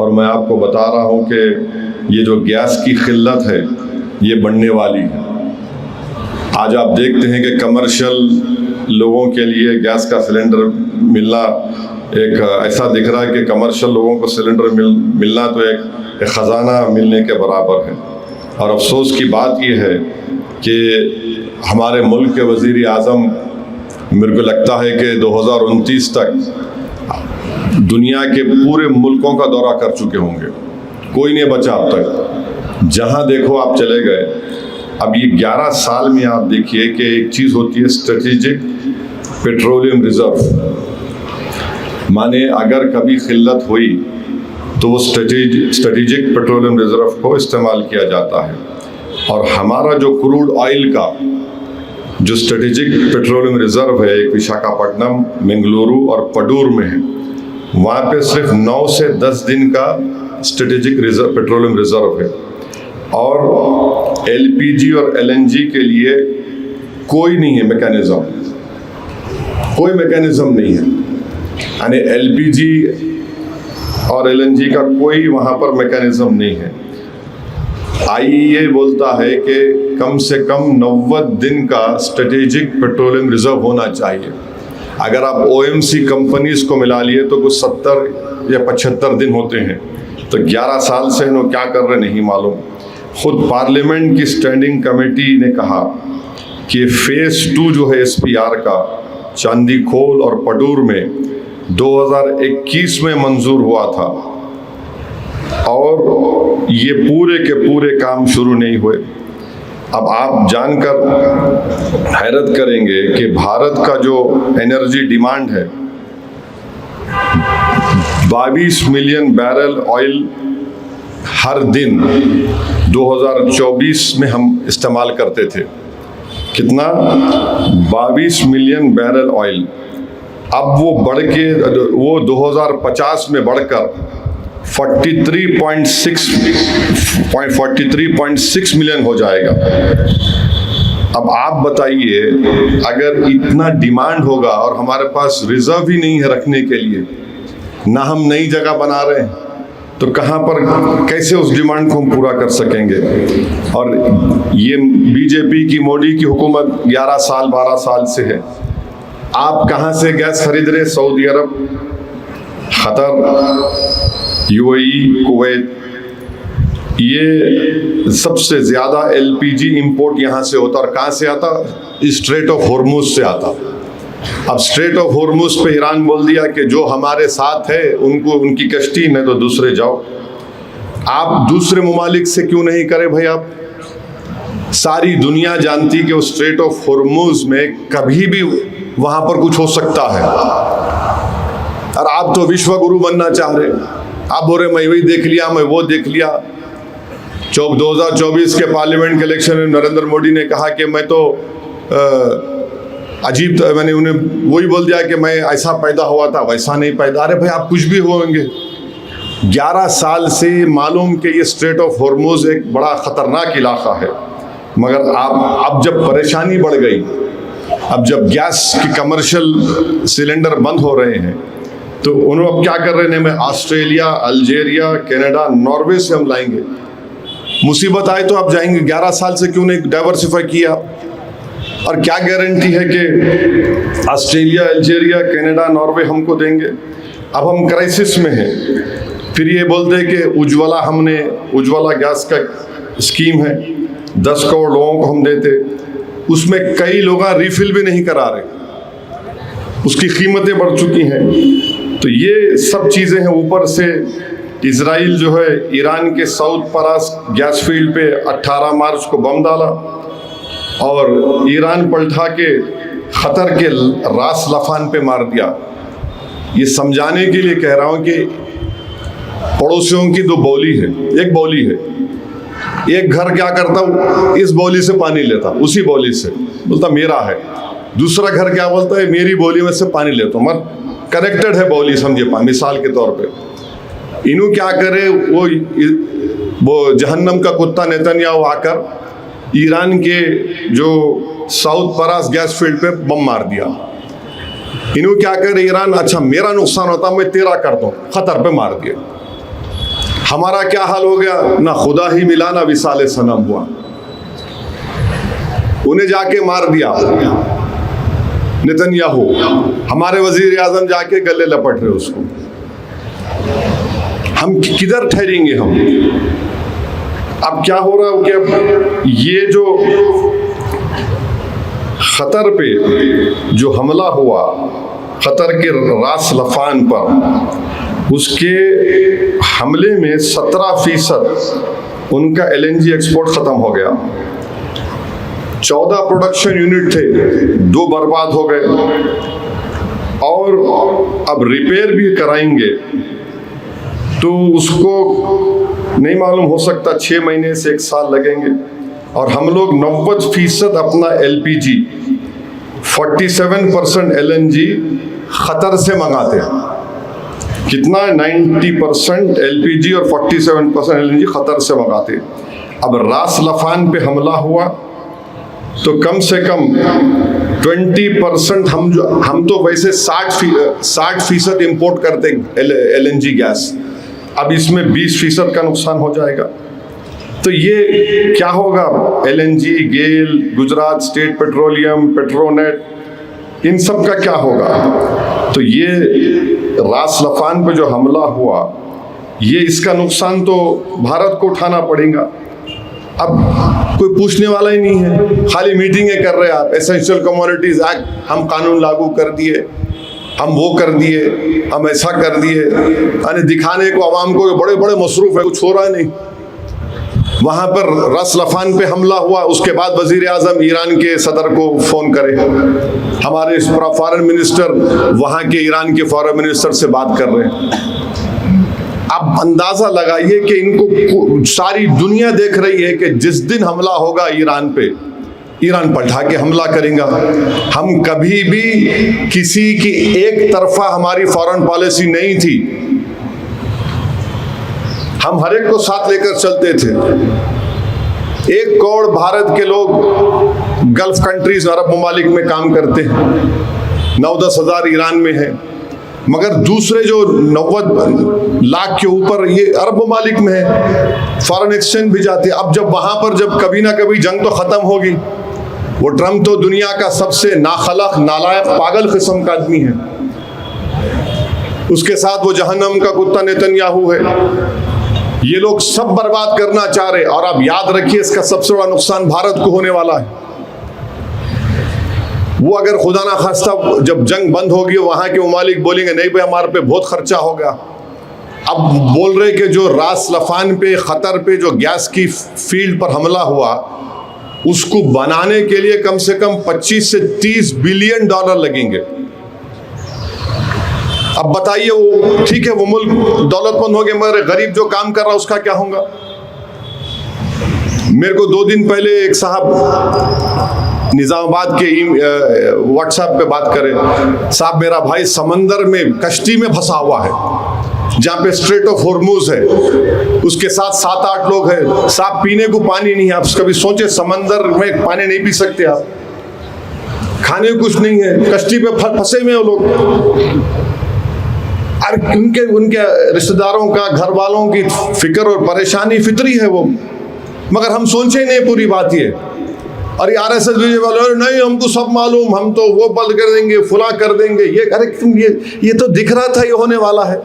और मैं आपको बता रहा हूँ कि ये जो गैस की किल्लत है ये बढ़ने वाली है। आज आप देखते हैं कि कमर्शियल लोगों के लिए गैस का सिलेंडर मिलना एक ऐसा दिख रहा है कि कमर्शियल लोगों को सिलेंडर मिलना तो एक ख़जाना मिलने के बराबर है। और अफसोस की बात यह है कि हमारे मुल्क के वज़ीर आज़म मेरे को लगता है कि 2029 तक दुनिया के पूरे मुल्कों का दौरा कर चुके होंगे, कोई नहीं बचा अब तक। जहाँ देखो आप चले गए। अब ये 11 साल में आप देखिए कि एक चीज़ होती है स्ट्रेटेजिक पेट्रोलियम रिज़र्व, माने अगर कभी किल्लत हुई तो वो स्ट्रेटेजिक पेट्रोलियम रिज़र्व को इस्तेमाल किया जाता है। और हमारा जो क्रूड ऑयल का जो स्ट्रेटेजिक पेट्रोलियम रिज़र्व है एक विशाखापट्टनम, बेंगलुरु और पडूर में है, वहाँ पे सिर्फ 9 से 10 दिन का स्ट्रेटेजिक पेट्रोलियम रिज़र्व है। और एलपीजी और एलएनजी के लिए कोई नहीं है मैकेनिज़्म, कोई मैकेनिज़्म नहीं है। यानी एलपीजी और एलएनजी का कोई वहाँ पर मैकेनिज़्म नहीं है। आईईए बोलता है कि कम से कम 90 दिन का स्ट्रेटेजिक पेट्रोलियम रिज़र्व होना चाहिए। अगर आप ओएमसी कंपनीज़ को मिला लिए तो कुछ 70 या 75 दिन होते हैं। तो 11 साल से इन्होंने क्या कर रहे नहीं मालूम। खुद पार्लियामेंट की स्टैंडिंग कमेटी ने कहा कि फ़ेज़ 2 जो है एसपीआर का चांदीखोल और पडूर में 2021 में मंजूर हुआ था और ये पूरे के पूरे काम शुरू नहीं हुए। अब आप जानकर हैरत करेंगे कि भारत का जो एनर्जी डिमांड है 22 मिलियन बैरल ऑयल हर दिन 2024 में हम इस्तेमाल करते थे। कितना? 22 मिलियन बैरल ऑयल। अब वो बढ़ के वो 2050 में बढ़कर 43.6 मिलियन हो जाएगा। अब आप बताइए, अगर इतना डिमांड होगा और हमारे पास रिजर्व ही नहीं है रखने के लिए, ना हम नई जगह बना रहे हैं, तो कहाँ पर कैसे उस डिमांड को हम पूरा कर सकेंगे। और ये बीजेपी की मोदी की हुकूमत 11 साल 12 साल से है। आप कहाँ से गैस खरीद रहे? सऊदी अरब, कतर, यूएई, कुवैत, ये सबसे ज़्यादा एलपीजी इंपोर्ट यहाँ से होता। और कहाँ से आता? स्ट्रेट ऑफ हॉर्मुज से आता। अब स्ट्रेट ऑफ हॉर्मुज पे ईरान बोल दिया कि जो हमारे साथ है उनको उनकी कश्ती, नहीं तो दूसरे जाओ। आप दूसरे ममालिक से क्यों नहीं करें भाई? आप सारी दुनिया जानती कि उस स्ट्रेट ऑफ हॉर्मुज में कभी भी वहाँ पर कुछ हो सकता है। और आप तो विश्व गुरु बनना चाह रहे। आप बोल रहे मैं वही देख लिया, मैं वो देख लिया। 2024 के पार्लियामेंट के इलेक्शन में नरेंद्र मोदी ने कहा कि मैं तो मैंने उन्हें वही बोल दिया कि मैं ऐसा पैदा हुआ था, वैसा नहीं पैदा। अरे भाई आप कुछ भी होंगे। 11 साल से मालूम कि ये स्ट्रेट ऑफ हॉर्मुज एक बड़ा ख़तरनाक इलाका है, मगर अब जब परेशानी बढ़ गई, अब जब गैस की कमर्शियल सिलेंडर बंद हो रहे हैं, तो उन्होंने अब क्या कर रहे हैं? मैं ऑस्ट्रेलिया, अल्जीरिया, कनाडा, नॉर्वे से हम लाएंगे। मुसीबत आए तो आप जाएंगे। 11 साल से क्यों नहीं डाइवर्सिफाई किया? और क्या गारंटी है कि ऑस्ट्रेलिया, अल्जीरिया, कनाडा, नॉर्वे हमको देंगे? अब हम क्राइसिस में हैं। फिर ये बोलते हैं कि उज्ज्वला गैस का स्कीम है, 10 करोड़ लोगों को हम देते, उसमें कई लोग रिफिल भी नहीं करा रहे, उसकी कीमतें बढ़ चुकी हैं। तो ये सब चीज़ें हैं। ऊपर से इजराइल जो है ईरान के साउथ परास गैस फील्ड पे 18 मार्च को बम डाला और ईरान पलटा के ख़तर के रास लफान पे मार दिया। ये समझाने के लिए कह रहा हूँ कि पड़ोसियों की 2 बोली है। एक बोली है, एक घर क्या करता, इस बोली से पानी लेता, उसी बोली से बोलता मेरा है। दूसरा घर क्या बोलता है, मेरी बोली में से पानी लेता हूँ। मत कनेक्टेड है बोली, समझे। मिसाल के तौर पे इन्हों क्या करे, वो जहन्नम का कुत्ता नेतन्याहू आकर ईरान के जो साउथ परास गैस फील्ड पे बम मार दिया। इन्हों क्या करे ईरान, अच्छा मेरा नुकसान होता मैं तेरा करता हूँ, खतर पे मार दिया। हमारा क्या हाल हो गया, ना खुदा ही मिला ना विसाले सनम हुआ, उन्हें जाके मार दिया नेतन्याहू, हमारे वजीर आजम जाके गले लपट रहे उसको। हम किधर ठहरेंगे हम? अब क्या हो रहा है कि अब ये जो खतर पे जो हमला हुआ, खतर के रास लफान पर, उसके हमले में 17% उनका LNG एक्सपोर्ट ख़त्म हो गया। 14 प्रोडक्शन यूनिट थे, 2 बर्बाद हो गए, और अब रिपेयर भी कराएंगे तो उसको नहीं मालूम, हो सकता 6 महीने से 1 साल लगेंगे। और हम लोग 90% अपना LPG, 47% LNG खतर से मंगाते हैं। कितना? 90% LPG और 47% LNG खतर से मंगाते हैं। अब रास लफान पे हमला हुआ तो कम से कम 20% हम तो वैसे 60% इम्पोर्ट करते LNG गैस, अब इसमें 20% का नुकसान हो जाएगा। तो ये क्या होगा? LNG, गेल, गुजरात स्टेट पेट्रोलियम, पेट्रोनेट, इन सब का क्या होगा? तो ये रास लफान पे जो हमला हुआ, ये इसका नुकसान तो भारत को उठाना पड़ेगा। अब कोई पूछने वाला ही नहीं है, खाली मीटिंगें कर रहे हैं आप। एसेंशियल कमोडिटीज एक्ट हम कानून लागू कर दिए, हम वो कर दिए, हम ऐसा कर दिए, यानी दिखाने को आवाम को बड़े बड़े मसरूफ है, कुछ हो रहा नहीं। वहाँ पर रस लफान पे हमला हुआ, उसके बाद वजीर आजम ईरान के सदर को फ़ोन करे, हमारे फॉरेन मिनिस्टर वहाँ के ईरान के फॉरेन मिनिस्टर से बात कर रहे हैं। आप अंदाज़ा लगाइए कि इनको सारी दुनिया देख रही है कि जिस दिन हमला होगा ईरान पे, ईरान पलटा के हमला करेगा। हम कभी भी किसी की एक तरफा हमारी फॉरेन पॉलिसी नहीं थी, हम हर एक को साथ लेकर चलते थे। 1 करोड़ भारत के लोग गल्फ कंट्रीज, अरब ममालिक में काम करते हैं, 9-10 हज़ार ईरान में है, मगर दूसरे जो 90 लाख के ऊपर ये अरब ममालिक में है, फॉरेन एक्सचेंज भी जाते हैं। अब जब वहाँ पर जब कभी ना कभी जंग तो ख़त्म होगी, वो ट्रम्प तो दुनिया का सबसे नाखलक, नालायक, पागल किस्म का आदमी है, उसके साथ वो जहन्नम का कुत्ता नेतन्याहू है। ये लोग सब बर्बाद करना चाह रहे, और आप याद रखिए इसका सबसे बड़ा नुकसान भारत को होने वाला है। वो अगर खुदा ना खास्ता जब जंग बंद होगी, वहां के ममालिक बोलेंगे नहीं भाई हमारे पे बहुत खर्चा हो गया। अब बोल रहे कि जो रास लफान पे, खतर पे जो गैस की फील्ड पर हमला हुआ, उसको बनाने के लिए कम से कम 25 से 30 बिलियन डॉलर लगेंगे। अब बताइए, वो ठीक है वो मुल्क दौलतमंद हो गए, मगर गरीब जो काम कर रहा है उसका क्या होगा? मेरे को 2 दिन पहले एक साहब निजामाबाद के व्हाट्सएप पे बात करे, साहब मेरा भाई समंदर में कश्ती में फंसा हुआ है, जहाँ पे स्ट्रेट ऑफ हॉर्मुज है, उसके साथ 7-8 लोग हैं, साहब पीने को पानी नहीं है। आप कभी सोचे समंदर में पानी नहीं पी सकते आप, खाने को कुछ नहीं है, कश्ती पे फंसे हुए वो लोग। और उनके रिश्तेदारों का, घर वालों की फिक्र और परेशानी फितरी है वो, मगर हम सोचे नहीं पूरी बात ये। और ये RSS वाले नहीं हमको सब मालूम, हम तो वो बंद कर देंगे, फुला कर देंगे, ये अरे ये तो दिख रहा था ये होने वाला है।